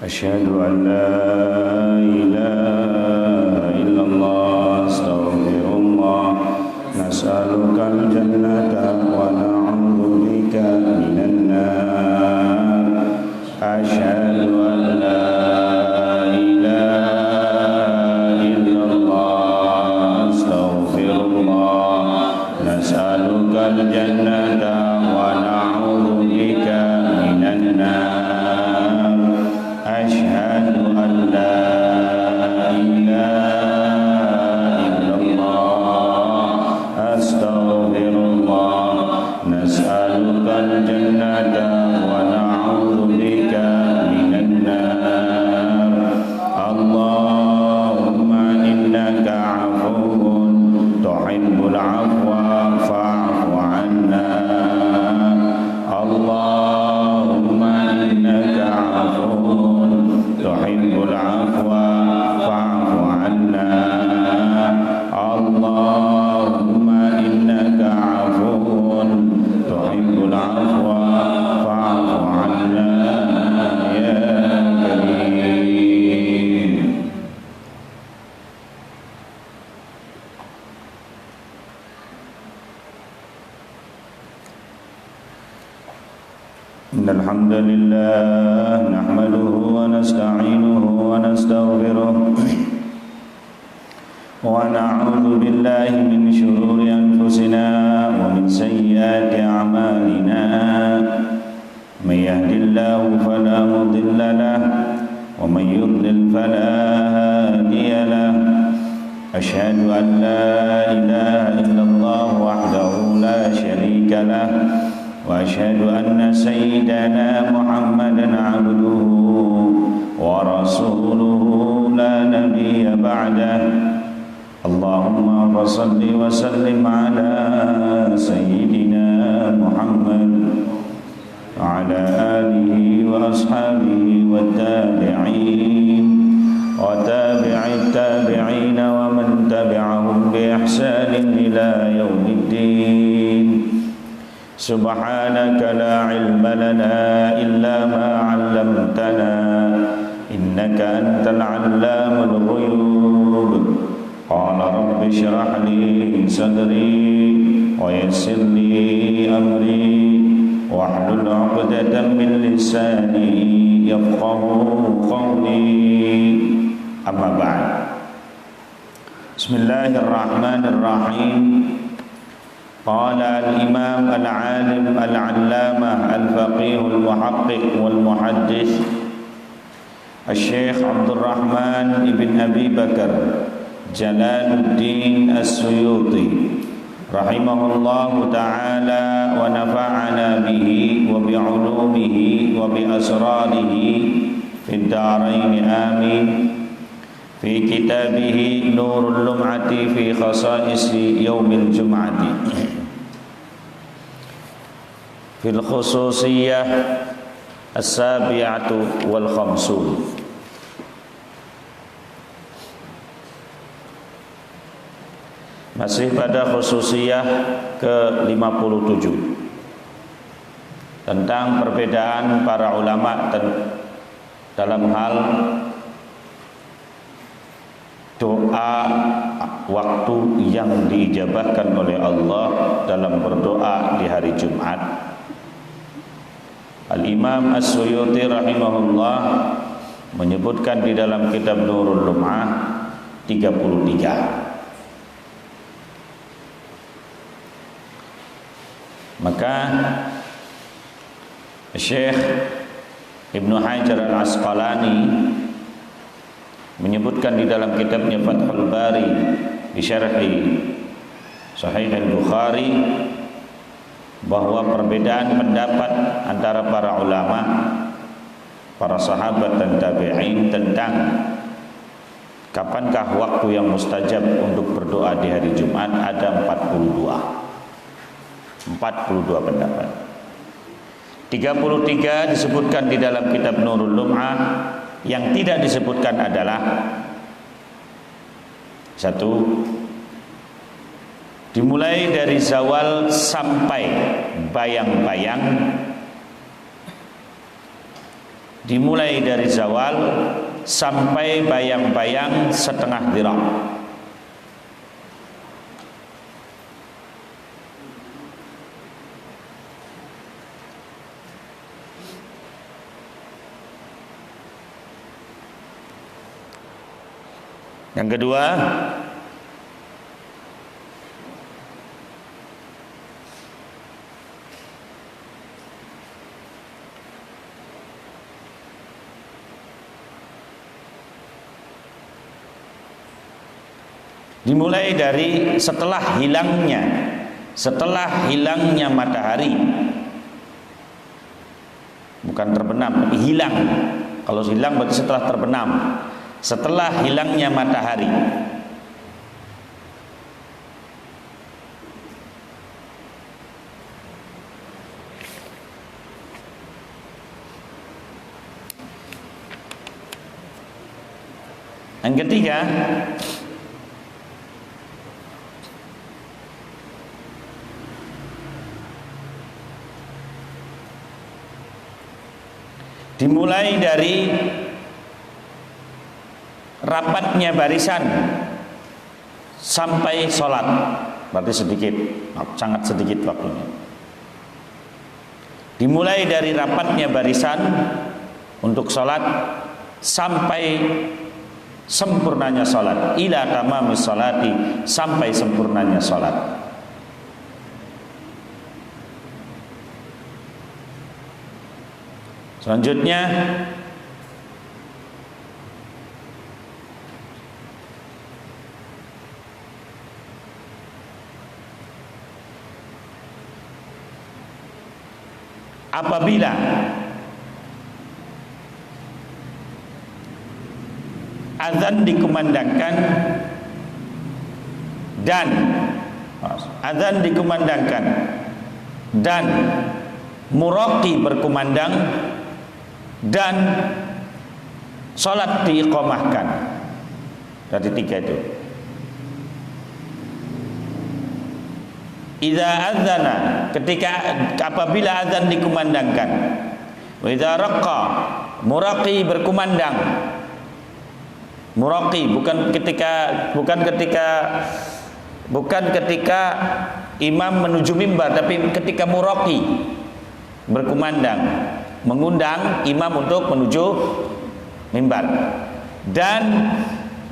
أشهد أن لا إله إلا الله أستغفر الله نسألك الجنة ونعوذ بك من النار أشهد أن لا إله إلا الله أستغفر الله نسألك الجنة ونعوذ بك من النار أشهد أن لا إله إلا الله أستغفر الله نسألك الجنة ونعوذ بك من النار اللهم إنك عفو تحب العفو فاعف عنا اللهم إنك عفو تحب العفو فاعف عنا اللهم إنك عفو تحب العفو فاعف عنا يا كريم. إن الحمد لله نحمده ونستعينه ونستغفره ونعوذ بالله من شرور أنفسنا ومن سيئات أعمالنا من يهد الله فلا مضل له ومن يضلل فلا هادي له أشهد أن لا إله إلا الله وحده لا شريك له وأشهد أن سيدنا محمدا عبده ورسوله لا نبي بعده اللهم صل وسلم على سيدنا محمد وعلى آله وأصحابه والتابعين وتابع التابعين ومن تبعهم بإحسان إلى يوم الدين سبحانك لا علم لنا إلا ما علمتنا إنك أنت العلام الغيوب قال رب اشرح لي صدري ويسر لي أمري واحلل عقدة من لساني يفقه قولي أما بعد بسم الله الرحمن الرحيم قال الإمام العالم العلامة الفقيه المحقق والمحدث الشيخ عبد الرحمن بن أبي بكر جلال الدين السيوطي رحمه الله تعالى ونفعنا به وبعلومه وبأسراره في الدارين آمين في كتابه نور اللمعة في خصائص يوم الجمعة في الخصوصية السابعة والخمسون. Masih pada khususiyah ke-57 tentang perbedaan para ulama dalam hal doa waktu yang diijabahkan oleh Allah dalam berdoa di hari Jumat. Al-Imam As-Suyuti rahimahullah menyebutkan di dalam kitab Nurul Lum'ah 33. Maka Syekh Ibnu Hajar Al-Asqalani menyebutkan di dalam kitabnya Fathul Bari di syarhi Sahih Al-Bukhari bahwa perbedaan pendapat antara para ulama, para sahabat dan tabi'in tentang kapankah waktu yang mustajab untuk berdoa di hari Jumat ada 42 pendapat. 33 disebutkan di dalam kitab Nurul Lum'ah. Yang tidak disebutkan adalah 1. Dimulai dari zawal sampai bayang-bayang dimulai dari zawal sampai bayang-bayang setengah dhira'. Yang kedua, dimulai dari setelah hilangnya matahari, bukan terbenam tapi hilang. Kalau hilang berarti setelah terbenam, setelah hilangnya matahari. Yang ketiga, dimulai dari rapatnya barisan sampai sholat, berarti sedikit, sangat sedikit waktunya. Dimulai dari rapatnya barisan untuk sholat sampai sempurnanya sholat, ila tamamis sholati, sampai sempurnanya sholat. Selanjutnya apabila azan dikumandangkan dan muraqi berkumandang dan sholat diiqamahkan. Dari tiga itu. Idza adzana, apabila azan dikumandangkan. Wa idza raqqa, muraqi berkumandang. Muraqi bukan ketika imam menuju mimbar, tapi ketika muraqi berkumandang, mengundang imam untuk menuju mimbar. Dan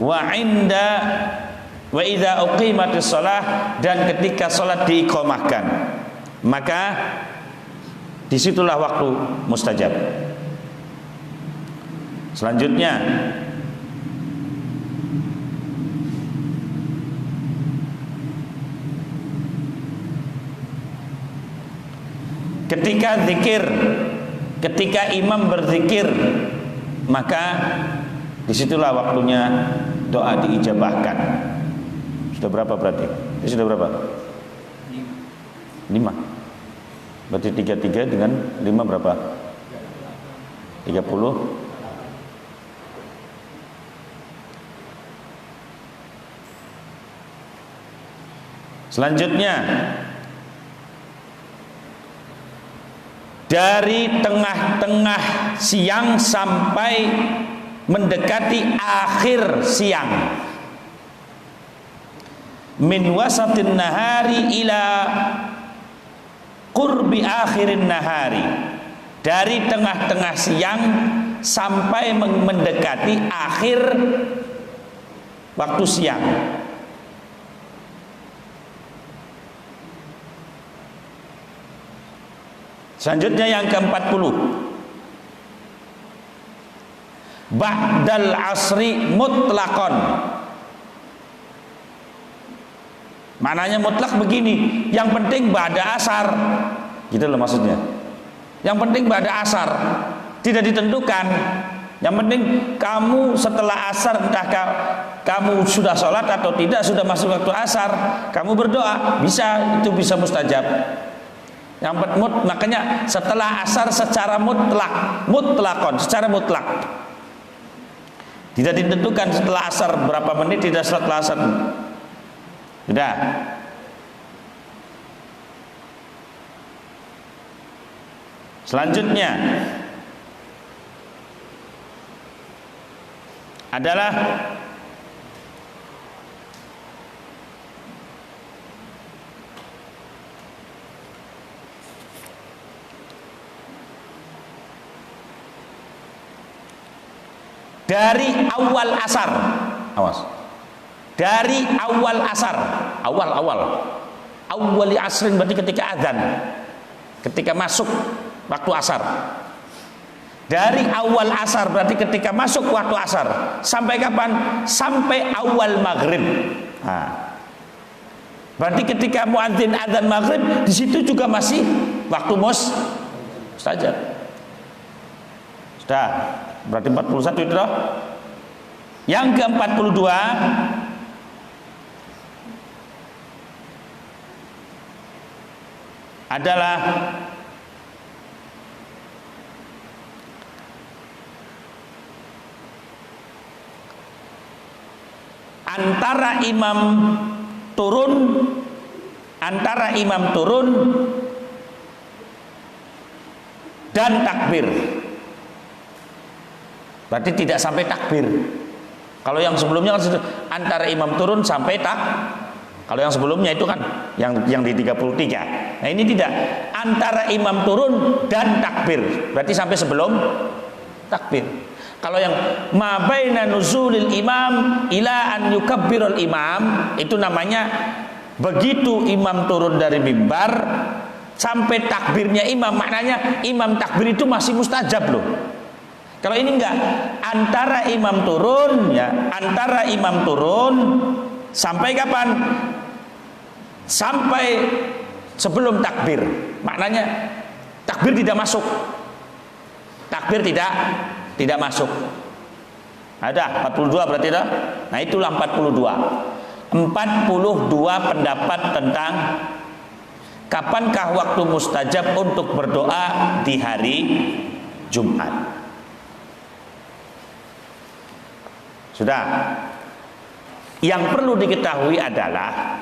wa idza uqimatis shalah, dan ketika salat diiqamahkan, maka disitulah waktu mustajab. Selanjutnya ketika imam berzikir, maka disitulah waktunya doa diijabahkan. Sudah berapa berarti? Ini sudah berapa? 5. Berarti 33 dengan 5 berapa? 30. Selanjutnya, dari tengah-tengah siang sampai mendekati akhir siang, min wasatin nahari ila qurbi akhirin nahari, dari tengah-tengah siang sampai mendekati akhir waktu siang. Selanjutnya yang ke-40, ba'dal asri mutlaqan. Maknanya mutlak begini, yang penting ba'da asar, gitu loh maksudnya. Yang penting ba'da asar, tidak ditentukan. Yang penting kamu setelah asar, entah kamu sudah sholat atau tidak, sudah masuk waktu asar, kamu berdoa, bisa, itu bisa mustajab. Yang makanya setelah asar secara mutlakon, secara mutlak. Tidak ditentukan setelah asar berapa menit, tidak setelah asar. Sudah. Selanjutnya, adalah dari awal asar. Awas. Dari awal asar, awali asrin berarti ketika azan, ketika masuk waktu asar. Dari awal asar berarti ketika masuk waktu asar sampai kapan? Sampai awal maghrib. Nah, berarti ketika muadzin azan maghrib di situ juga masih waktu mustajab. Sudah, berarti 41 itu. Yang ke-42 adalah antara imam turun dan takbir. Berarti tidak sampai takbir. Kalau yang sebelumnya kan antara imam turun sampai kalau yang sebelumnya itu kan yang di 33. Nah, ini tidak, antara imam turun dan takbir. Berarti sampai sebelum takbir. Kalau yang ma baina nuzulil imam ila an yukabbirul imam, itu namanya begitu imam turun dari mimbar sampai takbirnya imam, maknanya imam takbir itu masih mustajab loh. Kalau ini enggak, antara imam turun sampai kapan? Sampai sebelum takbir. Maknanya takbir tidak masuk. Takbir tidak masuk. Ada 42 berarti dah. Nah, itulah 42. 42 pendapat tentang kapankah waktu mustajab untuk berdoa di hari Jumat. Sudah. Yang perlu diketahui adalah,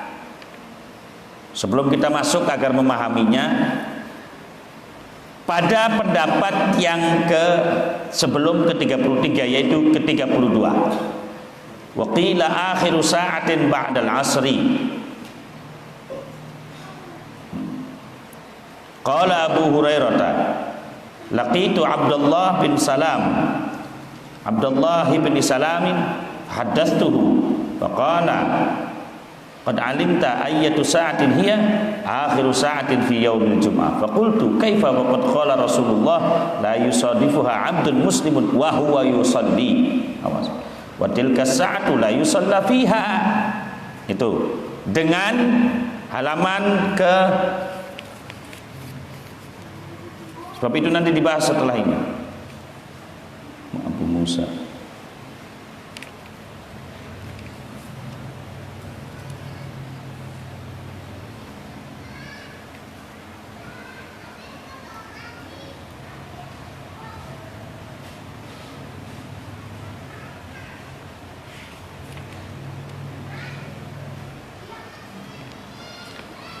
sebelum kita masuk agar memahaminya, pada pendapat yang sebelum ke-33 yaitu ke-32, wa qila akhiru sa'atin ba'dal asri, qala Abu Hurairah laqitu Abdullah bin Salamin haddatsuhu faqala qad alimta ayyatu sa'atin hiya akhiru sa'atin fi yaumil jum'ah faqultu kaifa wa qad qala Rasulullah la yusadifuha 'abdun muslimun wa huwa yusalli wa tilka sa'atu la yusalla fiha. Itu dengan halaman ke, sebab itu nanti dibahas setelah ini. Abu Musa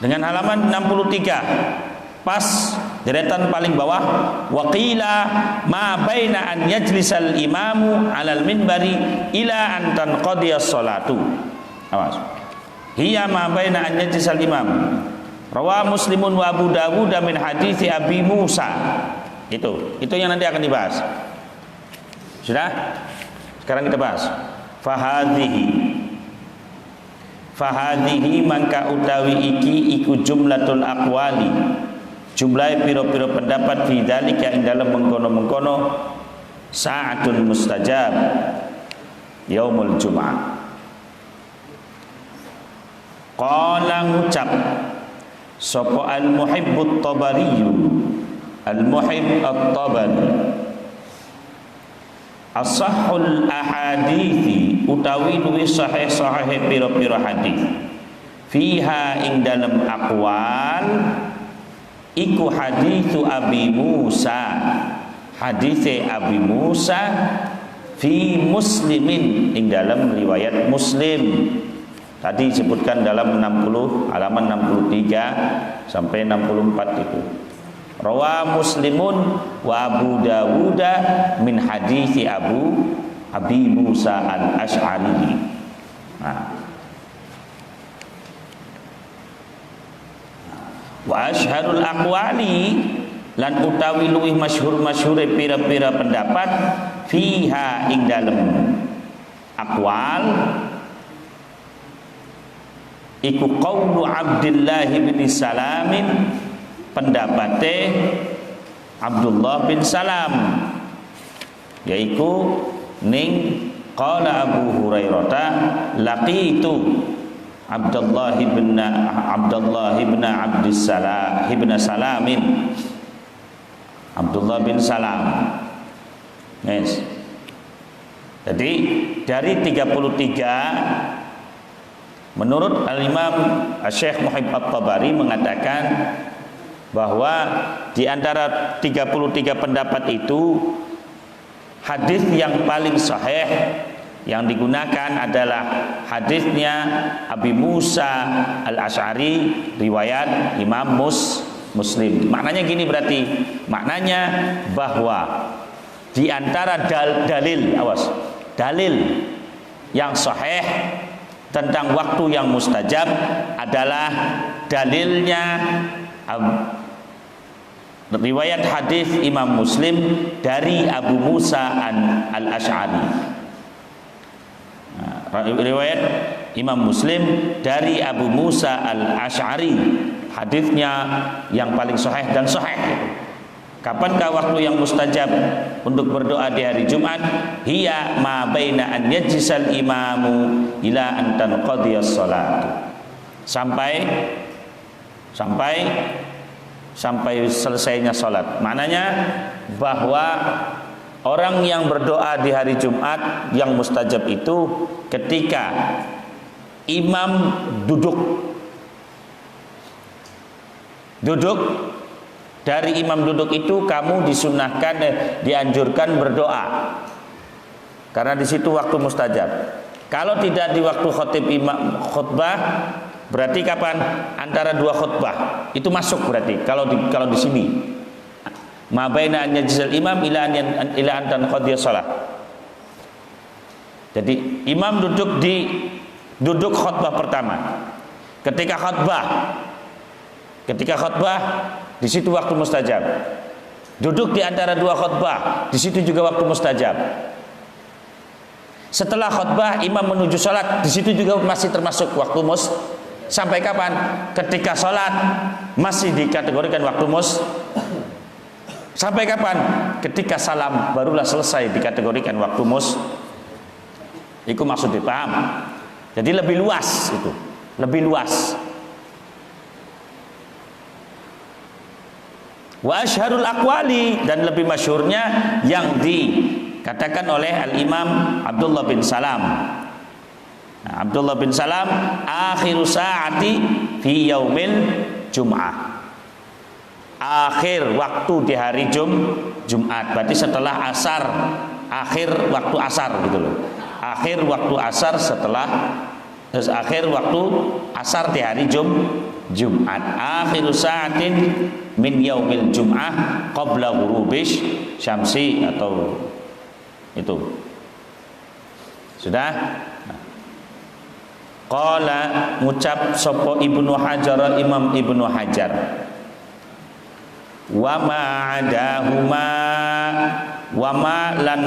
dengan halaman 63 pas deretan paling bawah, waqila ma baina an yajlisal imamu alal minbari ila an tanqadiyas salatu. Awas. Hiya ma baina an yajlisal imam. Rawa Muslimun wa Abu Dawud min hadits Abi Musa. Itu yang nanti akan dibahas. Sudah? Sekarang kita bahas. Fahadhihi mangka utawi iki iku jumlatul aqwali, jumlah piro-piro pendapat fi dzalika ing dalem mengkono-mengkono sa'atun mustajab yaumul jum'ah. Qala ngucap sapa al-muhibbut tabari, al-muhibb at-tabari, asahul ahadithi utawi luwih sahih-sahih pira-pira hadis fiha ing dalem aqwal iku haditsu Abi Musa, haditse Abi Musa fi Muslimin ing dalam riwayat Muslim. Tadi disebutkan dalam 60 halaman 63 sampai 64 itu. Rawa Muslimun wa Abu Dawud min hadits Abi Musa al-Ash'ari. Wa asharul aqwali lan utawi luwih masyhur-masyhure pira-pira pendapat fiha ing dalem aqwal iku qaulu Abdullah bin Salamin, pendapate Abdullah bin Salam, yaiku ning qala Abu Hurairah laqitu Abdullah bin Abdussalam ibn Salamin, Abdullah bin Salam. Yes. Jadi dari 33 menurut Al-Imam Syekh Muhib At-Tabari mengatakan bahwa di antara 33 pendapat itu hadis yang paling sahih yang digunakan adalah hadisnya Abi Musa al-Ash'ari riwayat Imam Muslim. Maknanya gini, berarti maknanya bahwa di antara dalil yang sahih tentang waktu yang mustajab adalah dalilnya riwayat hadis Imam Muslim dari Abu Musa al-Ash'ari. Riwayat Imam Muslim dari Abu Musa al-Ash'ari, hadisnya yang paling sahih dan sahih. Kapankah waktu yang mustajab untuk berdoa di hari Jumat? Hiya ma baina an yajlisal imamu ila an tanqadiyas salat. Sampai selesainya salat. Maknanya bahwa orang yang berdoa di hari Jumat yang mustajab itu ketika imam duduk dari imam duduk itu kamu disunahkan, dianjurkan berdoa karena di situ waktu mustajab. Kalau tidak di waktu imam khutbah, berarti kapan? Antara dua khutbah itu masuk berarti. Kalau di sini ma baina an yajzal imam ila an tanqadiyas shalah. Jadi imam duduk khutbah pertama. Ketika khutbah di situ waktu mustajab. Duduk di antara dua khutbah, di situ juga waktu mustajab. Setelah khutbah imam menuju salat, di situ juga masih termasuk waktu sampai kapan? Ketika salat masih dikategorikan waktu sampai kapan? Ketika salam barulah selesai dikategorikan waktu Itu maksud dipaham. Jadi lebih luas itu, lebih luas. Wa asharul aqwali, dan lebih masyhurnya yang dikatakan oleh Al-Imam Abdullah bin Salam. Nah, Abdullah bin Salam, akhiru sa'ati fi yaumil jum'ah. Akhir waktu di hari Jumat, berarti setelah asar, akhir waktu asar gitu loh. Akhir waktu asar akhir waktu asar di hari Jumat. Akhiru sa'atin min yaumil jum'ah qabla ghurubish syamsi, atau itu. Sudah? Qala ngucap sapa Ibnu Hajar, Imam Ibnu Hajar, wa ma adahuma, wa ma lan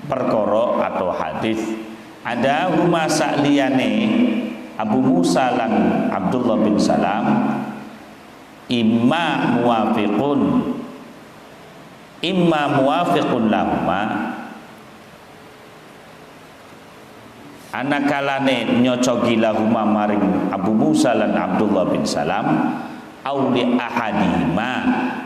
perkara atau hadis adahuma sakliyane Abu Musa lan Abdullah bin Salam imma muwafiqun lahuma, anakalane nyocogi lahuma maring Abu Musa lan Abdullah bin Salam, au li ahadihima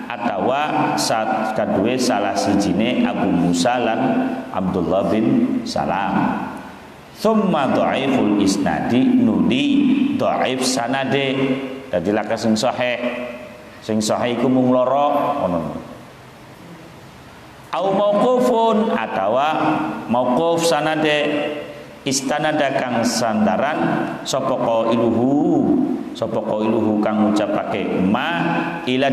atawa saat kadue salah sijine Abu Musa lan Abdullah bin Salam. Thumma dhaiful isnadi, nudi dhaif sanade, dadi laka sing sahih iku mung loro ngono. Au mauqufun, atawa mauquf sanade istanada kang sandaran sapa qailuhu kang ngucapake ma ila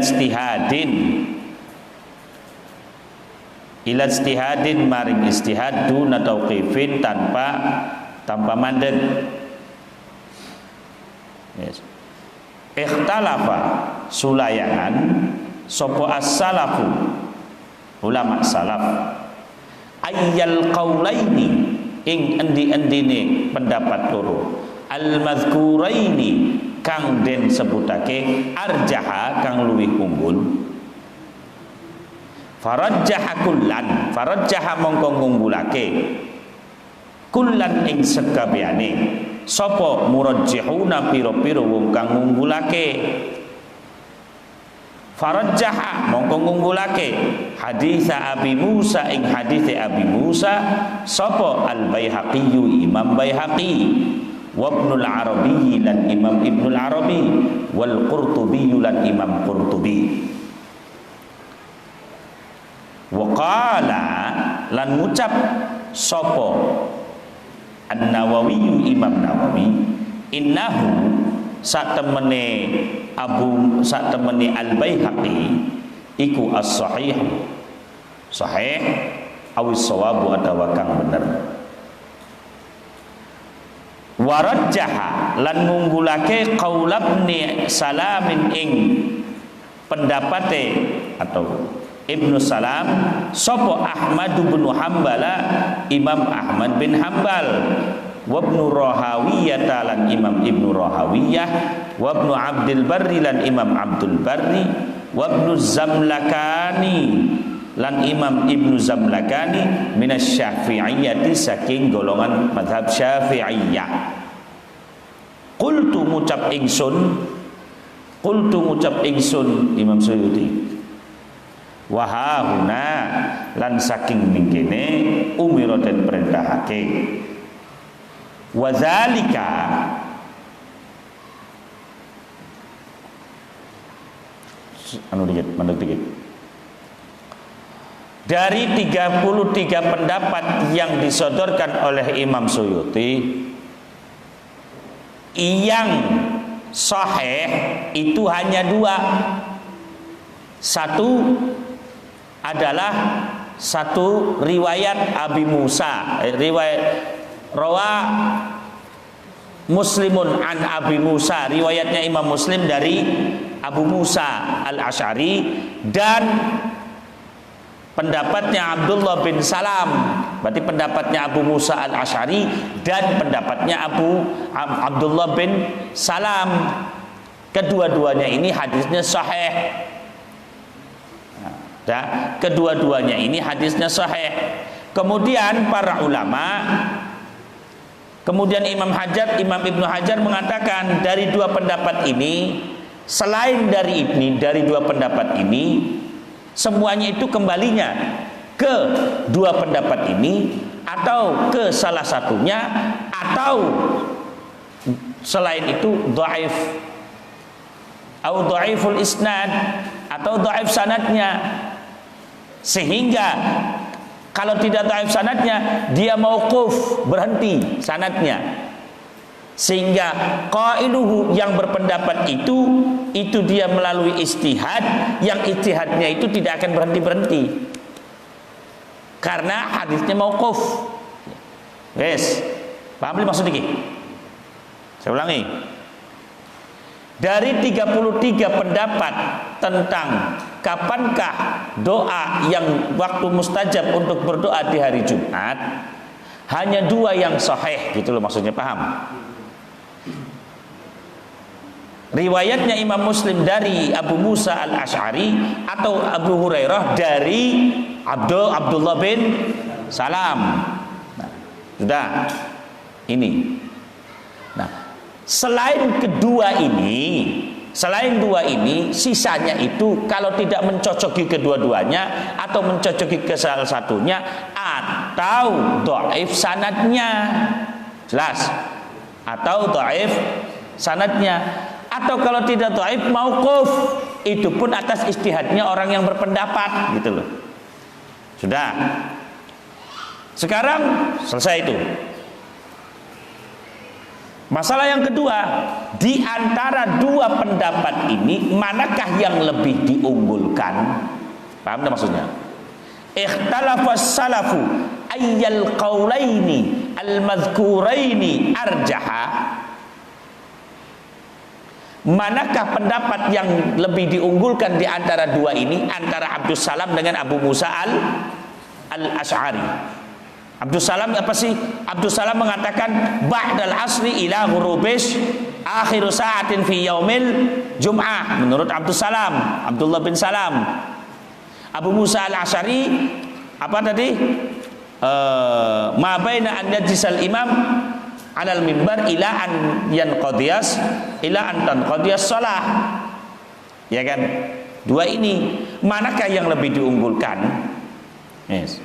ila ijtihadin maring ijtihad duna tauqifin tanpa mandek. Yes. Ikhtalafa sulayangan sopo as-salafu ulama salaf ayyal qaulaini ing endi-endine pendapat loro al-mazkuraini kang den sebutake arjaha kang luwih unggul farajjaha kullan farajjaha mongko ngunggulake kullan ing sekabehane sapa murajjihuna pira-pira wong kang ngunggulake farajjaha mongko ngunggulake haditsa Abi Musa ing haditse Abi Musa sapa al-Baihaqi Imam Baihaqi wa Ibnul Arabi lan Imam Ibnul Arabi wal Qurtubi lan Imam Qurtubi wa qala lan ngucap sapa An-Nawawi Imam Nawawi innahu sak temene Al-Baihaqi iku as-sahih sahih awis sawabu atawa kang bener warajjaha lan ngunggulake qaulabni salamin ing pendapate atau Ibnu Salam sapa Ahmad bin Hambala Imam Ahmad bin Hambal wa Ibnu Rahawiyah lan Imam Ibnu Rahawiyah wa Ibnu Abdul Barri lan Imam Abdul Barri wa Ibnu Zamlakani lan Imam Ibnu Zamlakani minas Syafi'iyyati saking golongan mazhab Syafi'iyah. Qultu ngucap ingsun Imam Suyuti wa hauna lan saking mingkene umira den perintahake wa zalika dikit dari 33 pendapat yang disodorkan oleh Imam Suyuti yang sahih itu hanya 2. Satu adalah satu riwayat Abi Musa riwayat rawa Muslimun an Abi Musa riwayatnya Imam Muslim dari Abu Musa al-Asy'ari dan pendapatnya Abdullah bin Salam berarti pendapatnya Abu Musa al-Asy'ari dan pendapatnya Abdullah bin Salam kedua-duanya ini hadisnya sahih. Kedua-duanya ini hadisnya sahih. Kemudian para ulama, kemudian Imam Ibnu Hajar mengatakan dari 2 pendapat ini, selain dari dua pendapat ini, semuanya itu kembalinya ke 2 pendapat ini atau ke salah satunya atau selain itu dhaif atau dhaiful isnad atau dhaif sanadnya. Sehingga kalau tidak dhaif sanadnya dia mauquf berhenti sanadnya sehingga qailuhu yang berpendapat itu dia melalui ijtihad yang ijtihadnya itu tidak akan berhenti karena hadisnya mauquf. Wes paham maksud iki? Saya ulangi. Dari 33 pendapat tentang kapankah doa yang waktu mustajab untuk berdoa di hari Jumat, hanya 2 yang sahih gitu loh maksudnya, paham? Riwayatnya Imam Muslim dari Abu Musa al-Asy'ari atau Abu Hurairah dari Abdullah bin Salam. Nah, sudah ini. Nah, selain 2 ini, sisanya itu kalau tidak mencocoki kedua-duanya atau mencocoki ke salah satunya atau dhaif sanadnya, jelas, atau dhaif sanadnya, atau kalau tidak dhaif mauquf, itu pun atas ijtihadnya orang yang berpendapat, gitu loh. Sudah. Sekarang selesai itu. Masalah yang kedua, di antara 2 pendapat ini manakah yang lebih diunggulkan? Paham tidak maksudnya? ikhtalafas salafu ayyal qaulaini al-madhkuraini arjaha, manakah pendapat yang lebih diunggulkan di antara dua ini, antara Abdus Salam dengan Abu Musa al-Asy'ari. Abdus Salam apa sih? Abdus Salam mengatakan ba'dal asri ila ghurubis akhiru sa'atin fi yaumil jum'ah, menurut Abdus Salam, Abdullah bin Salam. Abu Musa al-Asy'ari apa tadi? Ma baina an yajlisal imam alal mimbar ila an yanqadiyas ila an tanqadiyas shalah. Ya kan? Dua ini manakah yang lebih diunggulkan? Yes.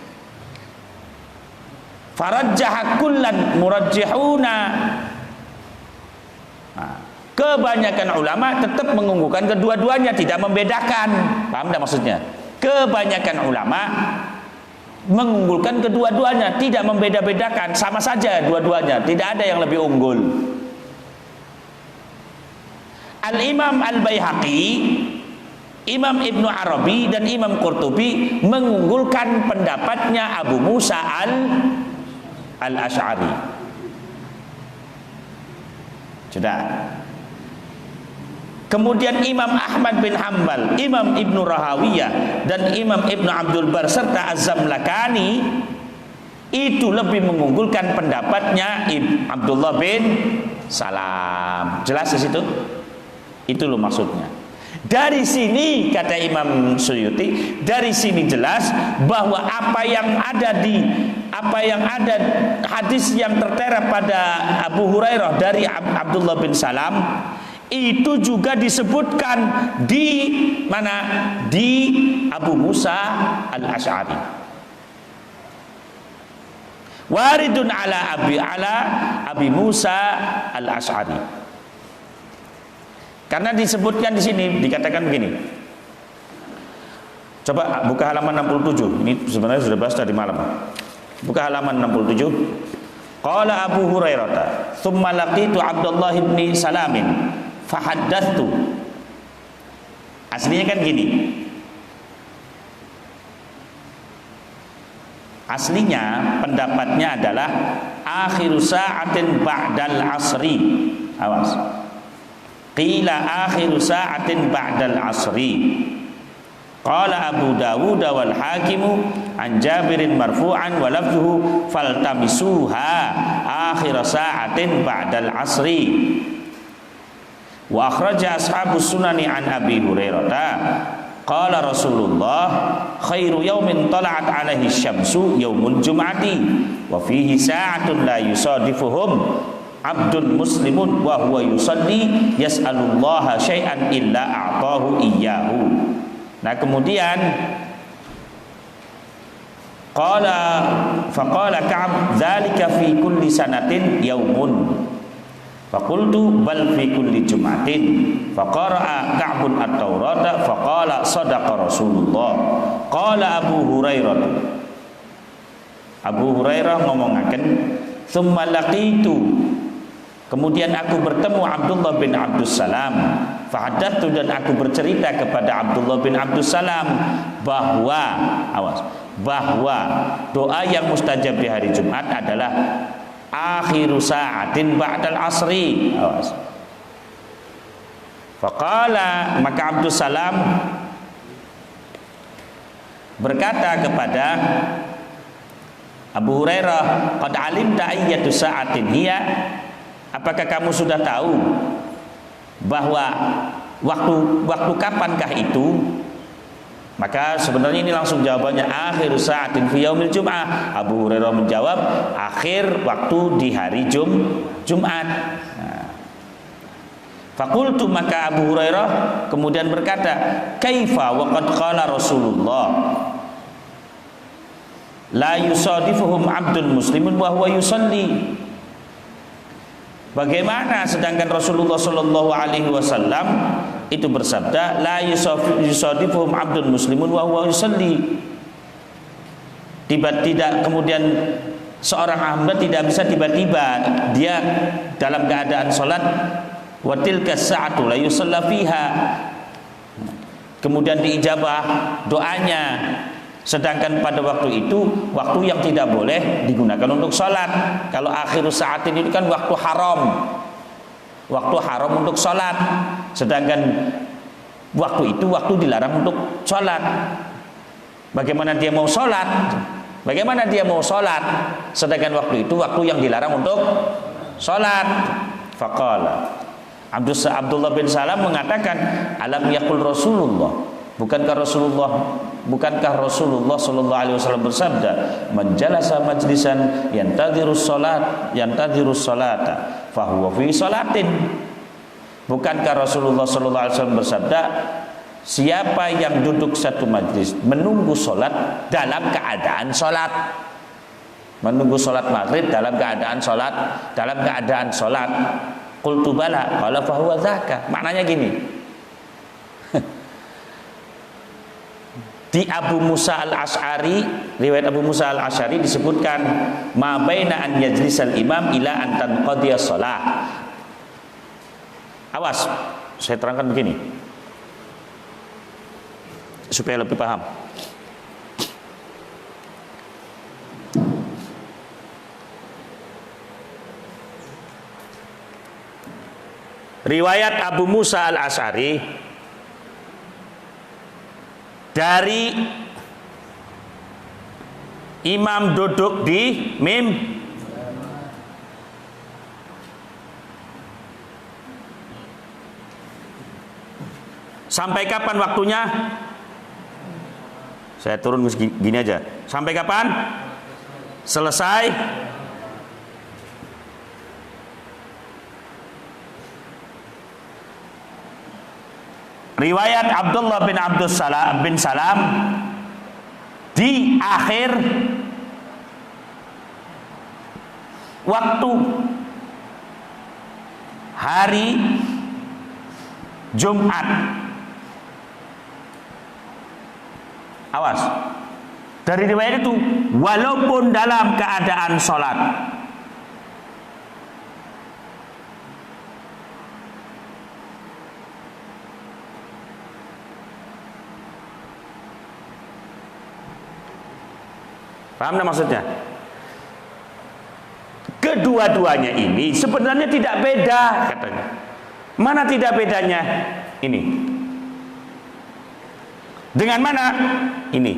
Farajjaha kullan murajjihuna. Kebanyakan ulama tetap mengunggulkan kedua-duanya, tidak membedakan. Paham enggak maksudnya? Kebanyakan ulama mengunggulkan kedua-duanya, tidak membeda-bedakan, sama saja dua-duanya, tidak ada yang lebih unggul. Al-Imam Al-Baihaqi, Imam Ibnu Arabi dan Imam Qurtubi mengunggulkan pendapatnya Abu Musa al-Asy'ari. Sudah. Kemudian Imam Ahmad bin Hanbal, Imam Ibnu Rahawiyah dan Imam Ibnu Abdul Bar serta Az-Zamlakani itu lebih mengunggulkan pendapatnya Abdullah bin Salam. Jelas di situ? Itu loh maksudnya. Dari sini kata Imam Suyuti, dari sini jelas bahwa apa yang ada hadis yang tertera pada Abu Hurairah dari Abdullah bin Salam itu juga disebutkan di mana? Di Abu Musa al-Asy'ari. Waridun ala Abi Musa al-Asy'ari. Karena disebutkan di sini, dikatakan begini. Coba buka halaman 67. Ini sebenarnya sudah bahas tadi malam. Buka halaman 67. Qala Abu Hurairah, "Tsumma laqitu Abdullah bin Salamin fahaddatsu." Aslinya kan gini. Aslinya pendapatnya adalah akhiru sa'atin ba'dal asri. Awas. Qila akhiru sa'atin ba'dal asri. Qala Abu Dawud wal Hakimu an Jabirin marfu'an wa lafzuhu faltamisuha akhir sa'atin ba'dal asri. Wa akhraja ashabus sunani an Abi Hurairah qala Rasulullah khairu yaumin tala'at alaihi syamsu yaumul jum'ati wa fihi sa'atun la yusadifuhum abdun muslimun wa huwa yusalli yas'alullaha syai'an illa a'tahu iyyahu. Nah kemudian faqala Ka'ab dzalika fi kulli sanatin yaumun. Faqultu bal fi kulli jum'atin. Faqara'a Ka'bun at-Taurata faqala sadaqa Rasulullah. Qala Abu Hurairah. Abu Hurairah ngomongaken tsumma laqitu. Kemudian aku bertemu Abdullah bin Abdus Salam. Fahaddatsu dan aku bercerita kepada Abdullah bin Abdus Salam bahwa doa yang mustajab di hari Jumat adalah akhiru sa'atin ba'dal asri. Faqala, maka Abdus Salam berkata kepada Abu Hurairah, qad alimta ayyatu sa'atin hiya. Apakah kamu sudah tahu bahwa waktu kapankah itu? Maka sebenarnya ini langsung jawabannya akhir sa'atin fi yaumil jum'ah. Abu Hurairah menjawab akhir waktu di hari Jumat. Fakultu, maka Abu Hurairah kemudian berkata, kaifa wa qad qala Rasulullah la yusadifuhum abdul muslimun wa huwa yusalli. Bagaimana sedangkan Rasulullah Shallallahu Alaihi Wasallam itu bersabda, la yusadifuhum abdun muslimun wa huwa yusalli. Tidak kemudian seorang hamba tidak bisa tiba-tiba dia dalam keadaan sholat, wa tilka sa'atu la yusalla fiha. Kemudian diijabah doanya Sedangkan pada waktu itu waktu yang tidak boleh digunakan untuk sholat. Kalau akhir saat ini kan waktu haram, waktu haram untuk sholat. Sedangkan waktu itu waktu dilarang untuk sholat. Bagaimana dia mau sholat? Bagaimana dia mau sholat? Sedangkan waktu itu waktu yang dilarang untuk sholat. Faqala Abdullah bin Salam mengatakan, alam yaqul Rasulullah, bukankah Rasulullah sallallahu alaihi wasallam bersabda, man jalasa majlisan yantadhirus salata fahuwa fi salatin. Bukankah Rasulullah sallallahu alaihi wasallam bersabda, siapa yang duduk satu majlis menunggu salat dalam keadaan salat, menunggu salat maghrib dalam keadaan salat, qultu bala qala fahuwa dzaka. Maknanya gini, di Abu Musa al-Asy'ari, riwayat Abu Musa al-Asy'ari disebutkan, ma baina an yajlisal imam ila an tanqadiyas shalah. Awas, saya terangkan begini supaya lebih paham. Riwayat Abu Musa al-Asy'ari dari imam duduk di sampai kapan waktunya? Saya turun gini aja. Sampai kapan? Selesai. Riwayat Abdullah bin Salam di akhir waktu hari Jumat. Awas, dari riwayat itu walaupun dalam keadaan sholat. Paham nggak maksudnya? Kedua-duanya ini sebenarnya tidak beda katanya. Mana tidak bedanya? Ini. Dengan mana? Ini.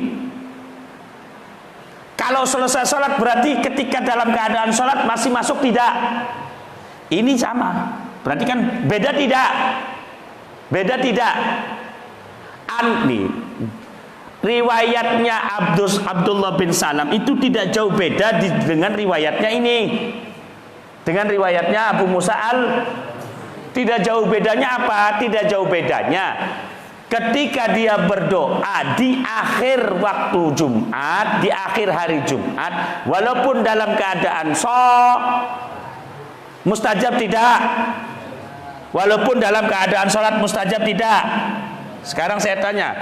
Kalau selesai sholat berarti ketika dalam keadaan sholat masih masuk tidak? Ini sama. Berarti kan beda tidak? Beda tidak? Nih, riwayatnya Abdullah bin Salam itu tidak jauh beda dengan riwayatnya ini. Dengan riwayatnya Abu Musa tidak jauh bedanya apa? Tidak jauh bedanya ketika dia berdoa di akhir waktu Jumat, di akhir hari Jumat, walaupun dalam keadaan mustajab tidak, walaupun dalam keadaan sholat mustajab tidak. Sekarang saya tanya,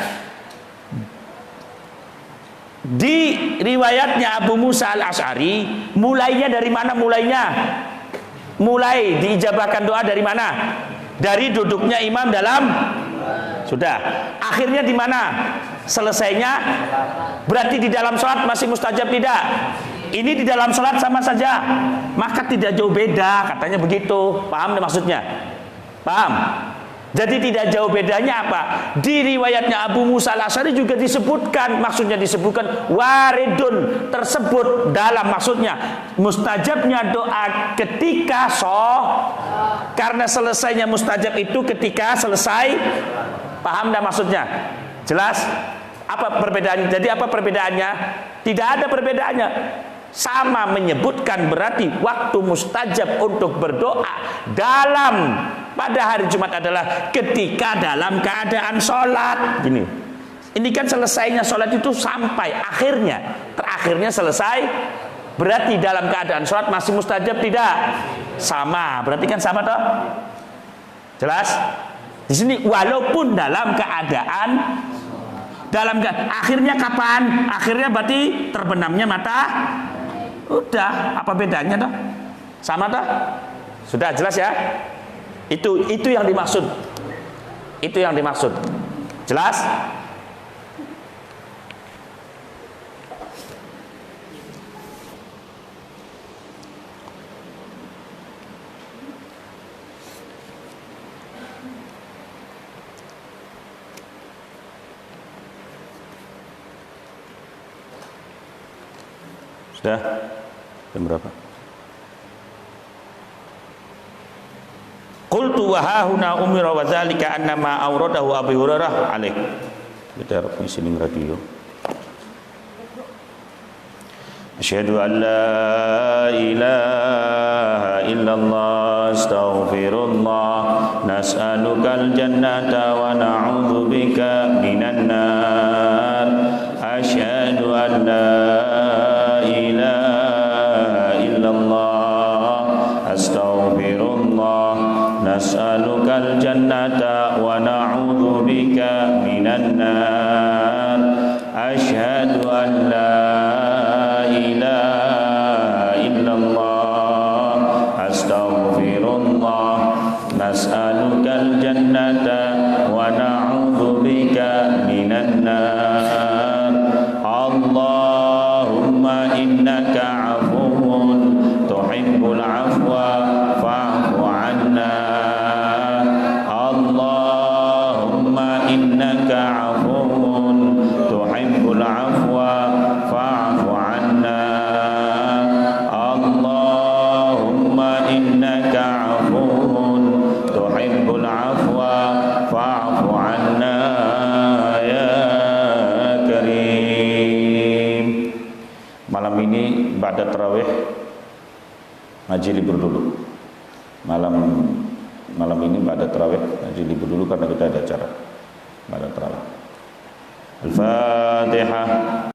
di riwayatnya Abu Musa al-Asy'ari, mulainya dari mana? Mulai diijabahkan doa dari mana? Dari duduknya imam dalam sudah. Akhirnya di mana? Selesainya berarti di dalam sholat masih mustajab tidak? Ini di dalam sholat sama saja, maka tidak jauh beda, katanya begitu. Paham maksudnya? Paham? Jadi tidak jauh bedanya apa? Di riwayatnya Abu Musa al-Asy'ari juga disebutkan, maksudnya disebutkan waridun, tersebut dalam maksudnya mustajabnya doa ketika karena selesainya mustajab itu ketika selesai. Paham dah maksudnya? Jelas? Apa perbedaannya? Jadi apa perbedaannya? Tidak ada perbedaannya. Sama menyebutkan berarti waktu mustajab untuk berdoa pada hari Jumat adalah ketika dalam keadaan sholat. Gini, ini kan selesainya sholat itu sampai terakhirnya selesai. Berarti dalam keadaan sholat masih mustajab tidak? Sama, berarti kan sama toh? Jelas? Di sini walaupun dalam keadaan akhirnya kapan? Akhirnya berarti terbenamnya mata. Udah, apa bedanya toh? Sama toh? Sudah jelas ya? Itu yang dimaksud. Itu yang dimaksud. Jelas? Sudah? Jam berapa? Qultu wa hahuna umira wa dzalika annama awradahu Abu Hurairah alaih. Kita harus ngisi radio. Asyhadu an la ilaha illallah astaghfirullah nas'alukal jannata wa na'udzubika minan nar. Asyhadu an la ilaha illallah astaghfirullah nas'alukal jannata wa na'udzubika minan nar. Asyhadu an la ilaha illallah astaghfirullah nas'alukal jannata wa na'udzubika minan nar. Allahumma innaka afuwun tuhibbul afwa fa'fu 'anna. Allahumma innaka afuwun tuhibbul afwa fa'fu 'anna. Allahumma innaka afuwun tuhibbul afwa fa'fu 'anna ya karim. Malam ini ba'da tarawih ngaji libur dulu. Malam ini ba'da tarawih ngaji libur dulu karena kita ada acara ba'da tarawih. Al-Fatihah.